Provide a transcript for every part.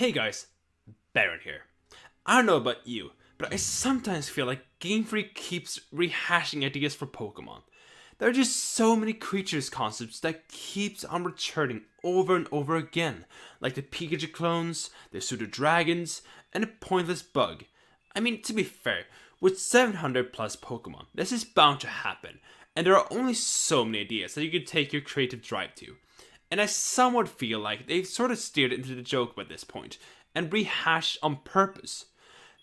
Hey guys, Baron here. I don't know about you, but I sometimes feel like Game Freak keeps rehashing ideas for Pokemon. There are just so many creatures concepts that keeps on returning over and over again, like the Pikachu clones, the pseudo dragons, and a pointless bug. I mean, to be fair, with 700 plus Pokemon, this is bound to happen, and there are only so many ideas that you can take your creative drive to. And I somewhat feel like they've sort of steered into the joke by this point, and rehashed on purpose.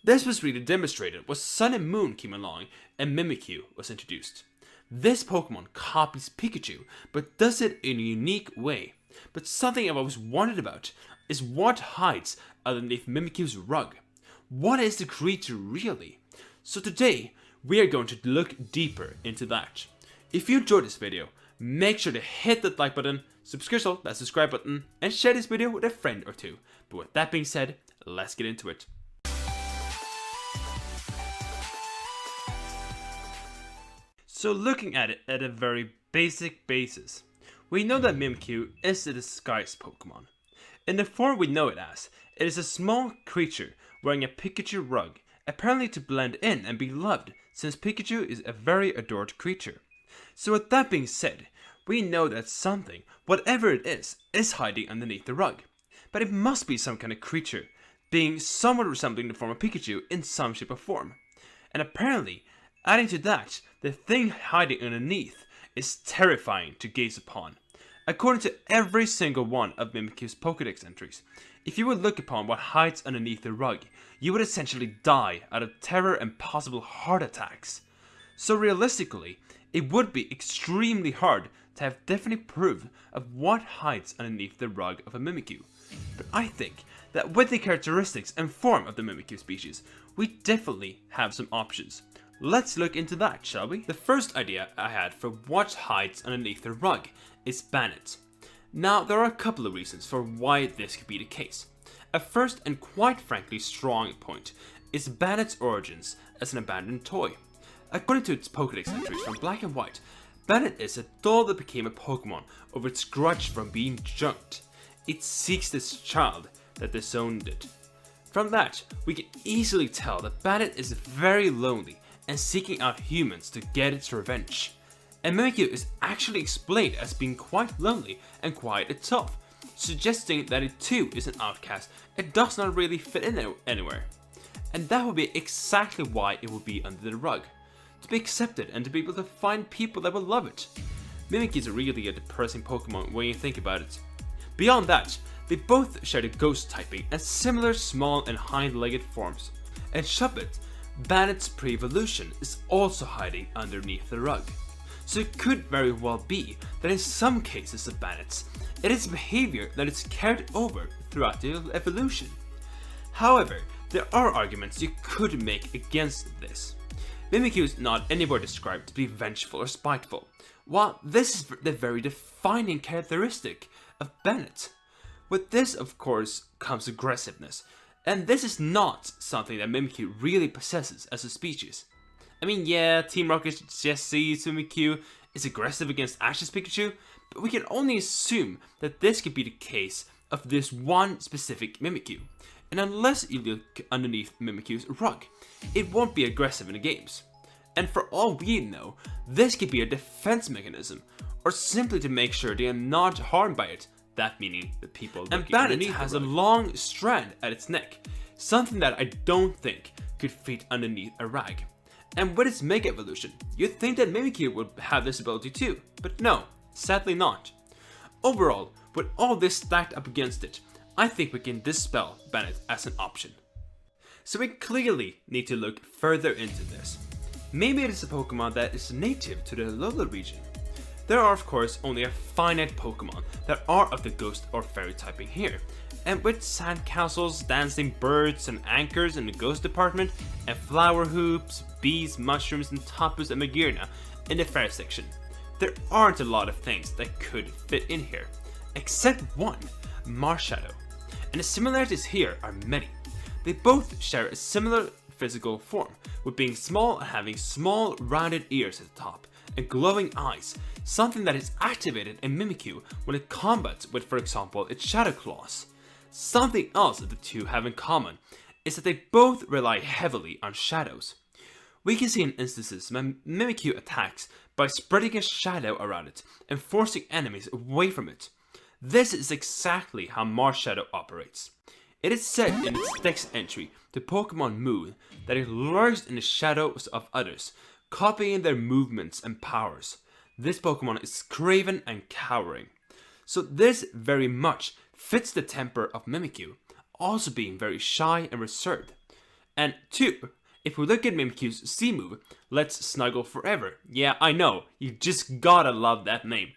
This was really demonstrated when Sun and Moon came along and Mimikyu was introduced. This Pokemon copies Pikachu, but does it in a unique way. But something I've always wondered about is what hides underneath Mimikyu's rug. What is the creature really? So today, we are going to look deeper into that. If you enjoyed this video, make sure to hit that like button, subscribe that subscribe button, and share this video with a friend or two. But with that being said, let's get into it. So looking at it at a very basic basis, we know that Mimikyu is a disguised Pokemon. In the form we know it as, it is a small creature wearing a Pikachu rug, apparently to blend in and be loved, since Pikachu is a very adored creature. So with that being said, we know that something, whatever it is hiding underneath the rug. But it must be some kind of creature, being somewhat resembling the form of Pikachu in some shape or form. And apparently, adding to that, the thing hiding underneath is terrifying to gaze upon. According to every single one of Mimikyu's Pokédex entries, if you would look upon what hides underneath the rug, you would essentially die out of terror and possible heart attacks. So realistically, it would be extremely hard to have definite proof of what hides underneath the rug of a Mimikyu. But I think that with the characteristics and form of the Mimikyu species, we definitely have some options. Let's look into that, shall we? The first idea I had for what hides underneath the rug is Bannet. Now, there are a couple of reasons for why this could be the case. A first and quite frankly strong point is Bannet's origins as an abandoned toy. According to its Pokédex entries from Black and White, Bannet is a doll that became a Pokemon over its grudge from being junked. It seeks this child that disowned it. From that, we can easily tell that Bannet is very lonely and seeking out humans to get its revenge. And Mimikyu is actually explained as being quite lonely and quite tough, suggesting that it too is an outcast and does not really fit in anywhere. And that would be exactly why it would be under the rug. To be accepted and to be able to find people that will love it. Mimikyu is really a depressing Pokemon when you think about it. Beyond that, they both share the ghost typing and similar small and hind-legged forms. And Shuppet, Bannet's pre-evolution, is also hiding underneath the rug. So it could very well be that in some cases of Bannet's, it is behavior that is carried over throughout the evolution. However, there are arguments you could make against this. Mimikyu is not anywhere described to be vengeful or spiteful, while this is the very defining characteristic of Bannet. With this, of course, comes aggressiveness, and this is not something that Mimikyu really possesses as a species. I mean, yeah, Team Rocket just sees Mimikyu is aggressive against Ash's Pikachu, but we can only assume that this could be the case of this one specific Mimikyu. And unless you look underneath Mimikyu's rug, it won't be aggressive in the games. And for all we know, this could be a defense mechanism, or simply to make sure they are not harmed by it, that meaning the people looking underneath. And Bannet has a long strand at its neck, something that I don't think could fit underneath a rag. And with its Mega Evolution, you'd think that Mimikyu would have this ability too, but no, sadly not. Overall, with all this stacked up against it, I think we can dispel Bannet as an option. So we clearly need to look further into this. Maybe it is a Pokemon that is native to the Alola region. There are of course only a finite Pokemon that are of the ghost or fairy typing here, and with sandcastles, dancing birds and anchors in the ghost department, and flower hoops, bees, mushrooms, and Tapus and Magearna in the fairy section, there aren't a lot of things that could fit in here, except one, Marshadow. And the similarities here are many. They both share a similar physical form, with being small and having small rounded ears at the top, and glowing eyes, something that is activated in Mimikyu when it combats with, for example, its Shadow Claws. Something else that the two have in common is that they both rely heavily on shadows. We can see in instances when Mimikyu attacks by spreading a shadow around it and forcing enemies away from it. This is exactly how Marshadow operates. It is said in its text entry to Pokemon Moon that it lurks in the shadows of others, copying their movements and powers. This Pokemon is craven and cowering. So this very much fits the temper of Mimikyu, also being very shy and reserved. And 2, if we look at Mimikyu's C move, Let's Snuggle Forever. Yeah, I know, you just gotta love that name.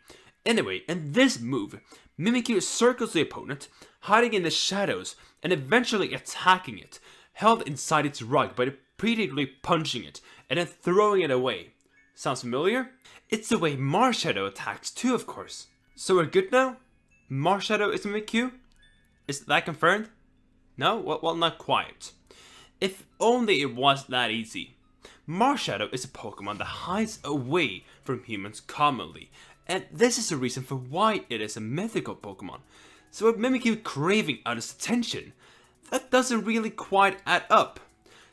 Anyway, in this move, Mimikyu circles the opponent, hiding in the shadows and eventually attacking it, held inside its rug by repeatedly punching it and then throwing it away. Sounds familiar? It's the way Marshadow attacks too, of course. So we're good now? Marshadow is Mimikyu? Is that confirmed? No? Well, not quite. If only it was that easy. Marshadow is a Pokemon that hides away from humans commonly, and this is the reason for why it is a mythical Pokemon. So with Mimikyu craving others' attention, that doesn't really quite add up.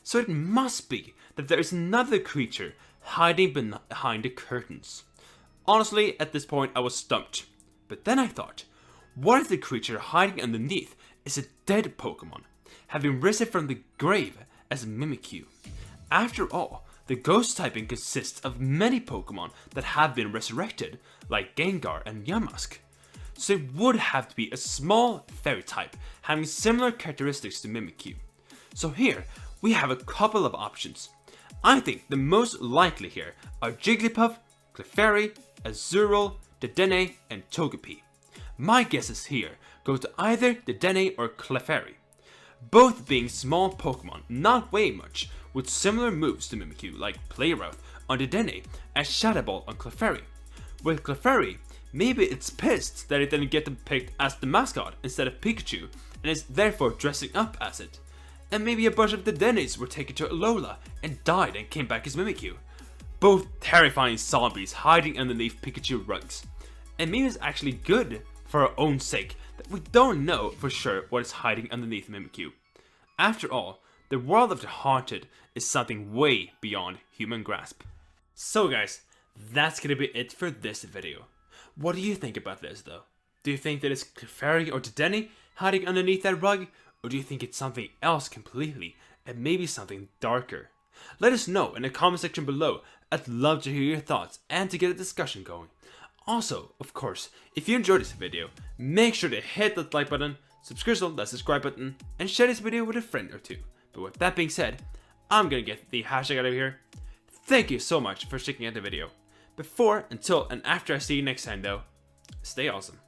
So it must be that there is another creature hiding behind the curtains. Honestly, at this point I was stumped. But then I thought, what if the creature hiding underneath is a dead Pokemon, having risen from the grave as Mimikyu? After all, the ghost typing consists of many Pokemon that have been resurrected, like Gengar and Yamask. So it would have to be a small fairy type having similar characteristics to Mimikyu. So here, we have a couple of options. I think the most likely here are Jigglypuff, Clefairy, Azurill, Dedenne, and Togepi. My guesses here go to either Dedenne or Clefairy, both being small Pokemon, not weighing much, with similar moves to Mimikyu like Play Rough on Dedenne and Shadow Ball on Clefairy. With Clefairy, maybe it's pissed that it didn't get picked as the mascot instead of Pikachu and is therefore dressing up as it. And maybe a bunch of Dedennes were taken to Alola and died and came back as Mimikyu. Both terrifying zombies hiding underneath Pikachu rugs. And maybe it's actually good for our own sake that we don't know for sure what is hiding underneath Mimikyu. After all, the world of the haunted is something way beyond human grasp. So guys, that's gonna be it for this video. What do you think about this though? Do you think that it's Clefairy or Dedenne hiding underneath that rug? Or do you think it's something else completely, and maybe something darker? Let us know in the comment section below. I'd love to hear your thoughts and to get a discussion going. Also, of course, if you enjoyed this video, make sure to hit that like button, subscribe to that subscribe button, and share this video with a friend or two. But with that being said, I'm gonna get the hashtag out of here. Thank you so much for checking out the video. Before, until, and after I see you next time though, stay awesome.